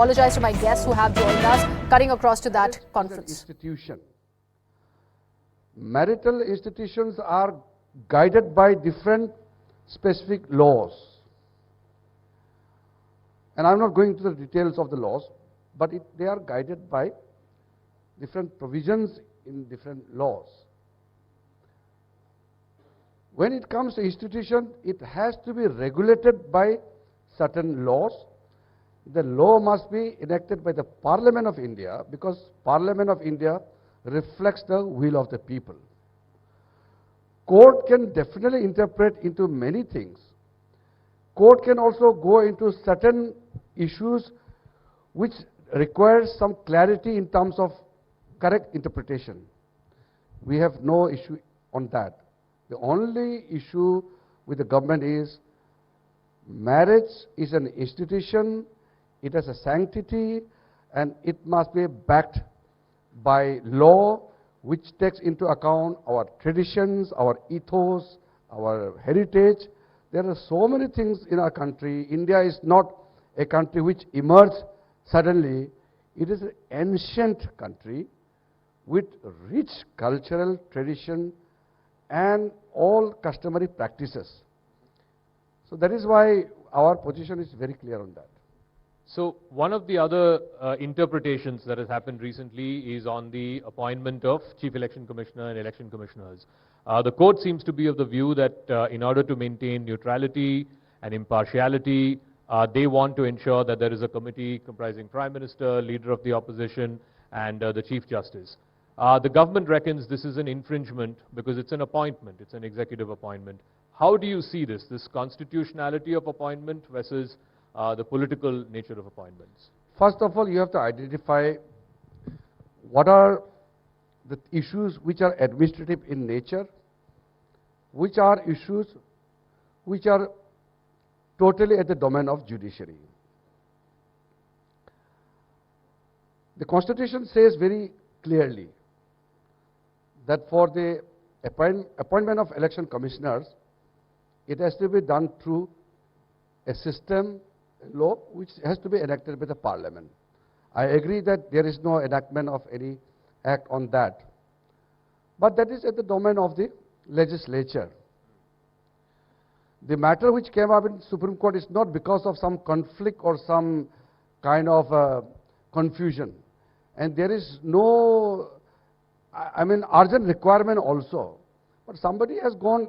Apologize to my guests who have joined us, cutting across to that conference. Institution. Marital institutions are guided by different specific laws. And I'm not going to the details of the laws, but they are guided by different provisions in different laws. When it comes to institution, it has to be regulated by certain laws. The law must be enacted by the Parliament of India, because Parliament of India reflects the will of the people. Court can definitely interpret into many things. Court can also go into certain issues which require some clarity in terms of correct interpretation. We have no issue on that. The only issue with the government is marriage is an institution, it has a sanctity, and it must be backed by law which takes into account our traditions, our ethos, our heritage. There are so many things in our country. India is not a country which emerged suddenly. It is an ancient country with rich cultural tradition and all customary practices. So that is why our position is very clear on that. So one of the other interpretations that has happened recently is on the appointment of Chief Election Commissioner and Election Commissioners. The court seems to be of the view that in order to maintain neutrality and impartiality, they want to ensure that there is a committee comprising Prime Minister, Leader of the Opposition, and the Chief Justice. The government reckons this is an infringement because it's an appointment, it's an executive appointment. How do you see this constitutionality of appointment versus the political nature of appointments? First of all, you have to identify what are the issues which are administrative in nature, which are issues which are totally at the domain of judiciary. The Constitution says very clearly that for the appointment of election commissioners, it has to be done through a system, law, which has to be enacted by the Parliament. I agree that there is no enactment of any act on that. But that is at the domain of the legislature. The matter which came up in the Supreme Court is not because of some conflict or some kind of confusion. And there is no, urgent requirement also. But somebody has gone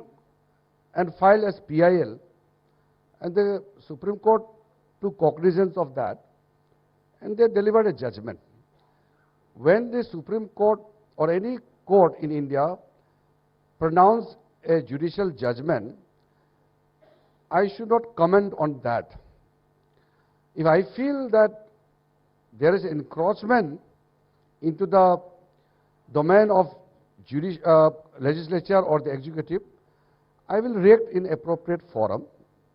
and filed as PIL, and the Supreme Court took cognizance of that, and they delivered a judgment. When the Supreme Court or any court in India pronounce a judicial judgment, I should not comment on that. If I feel that there is encroachment into the domain of legislature or the executive, I will react in appropriate forum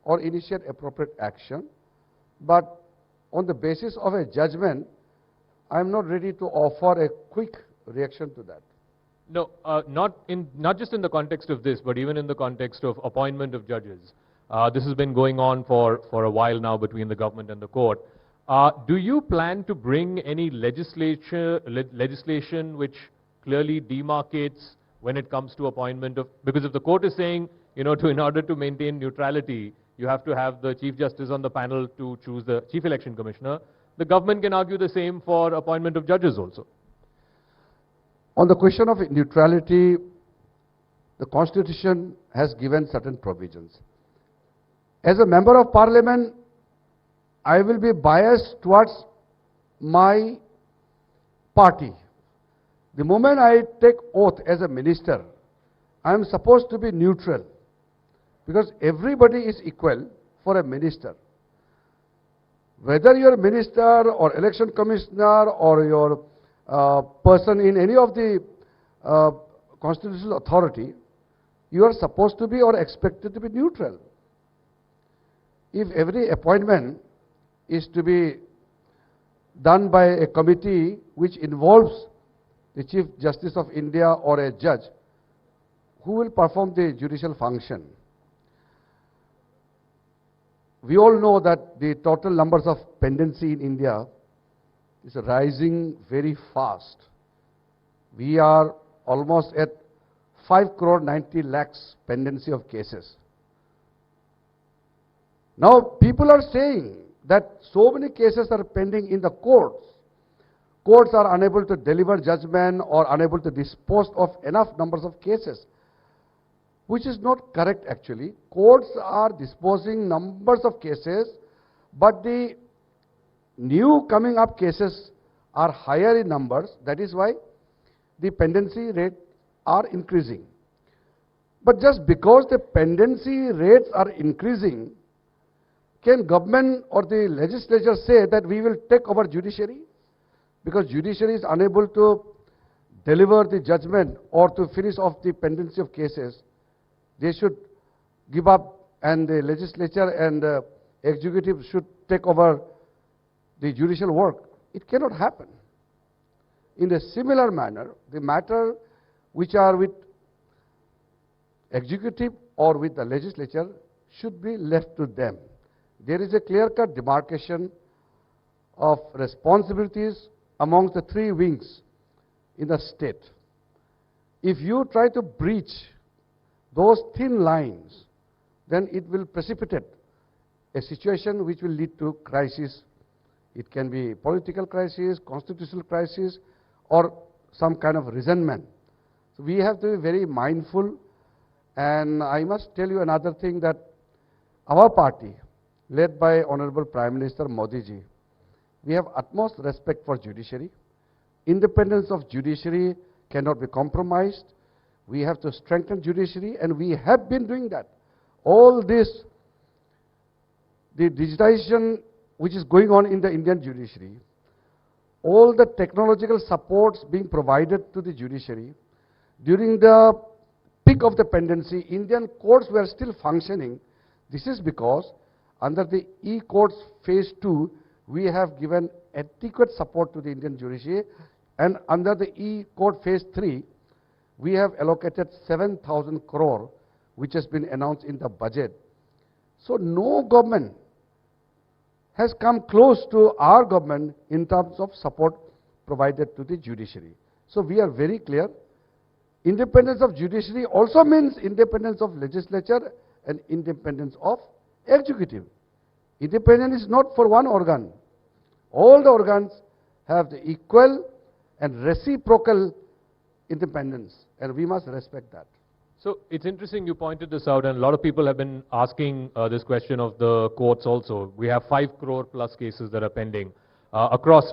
or initiate appropriate action. But on the basis of a judgment, I am not ready to offer a quick reaction to that. No, not just in the context of this, but even in the context of appointment of judges. This has been going on for a while now between the government and the court. Do you plan to bring any legislation which clearly demarcates when it comes to appointment of, because if the court is saying, in order to maintain neutrality, you have to have the Chief Justice on the panel to choose the Chief Election Commissioner, the government can argue the same for appointment of judges also. On the question of neutrality, the Constitution has given certain provisions. As a member of Parliament, I will be biased towards my party. The moment I take oath as a minister, I am supposed to be neutral, because everybody is equal for a minister. Whether you are a minister or election commissioner or your person in any of the constitutional authority, you are supposed to be or expected to be neutral. If every appointment is to be done by a committee which involves the Chief Justice of India or a judge, who will perform the judicial function? We all know that the total numbers of pendency in India is rising very fast. We are almost at 5 crore 90 lakhs pendency of cases. Now people are saying that so many cases are pending in the courts. Courts are unable to deliver judgment or unable to dispose of enough numbers of cases, which is not correct actually. Courts are disposing numbers of cases, but the new coming up cases are higher in numbers. That is why the pendency rates are increasing. But just because the pendency rates are increasing, can government or the legislature say that we will take over judiciary? Because judiciary is unable to deliver the judgment or to finish off the pendency of cases. They should give up, and the legislature and the executive should take over the judicial work. It cannot happen. In a similar manner, the matter which are with executive or with the legislature should be left to them. There is a clear-cut demarcation of responsibilities amongst the three wings in the state. If you try to breach those thin lines, then it will precipitate a situation which will lead to crisis. It can be political crisis, constitutional crisis, or some kind of resentment. So we have to be very mindful, and I must tell you another thing, that our party, led by Honorable Prime Minister Modi ji, we have utmost respect for judiciary. Independence of judiciary cannot be compromised. We have to strengthen judiciary, and we have been doing that. All this, the digitization which is going on in the Indian judiciary, all the technological supports being provided to the judiciary, during the peak of the pendency, Indian courts were still functioning. This is because under the e-courts phase 2, we have given adequate support to the Indian judiciary, and under the e-court phase 3, we have allocated 7,000 crore, which has been announced in the budget. So no government has come close to our government in terms of support provided to the judiciary. So we are very clear. Independence of judiciary also means independence of legislature and independence of executive. Independence is not for one organ. All the organs have the equal and reciprocal independence, and we must respect that. So it's interesting you pointed this out, and a lot of people have been asking this question of the courts also. We have 5 crore plus cases that are pending across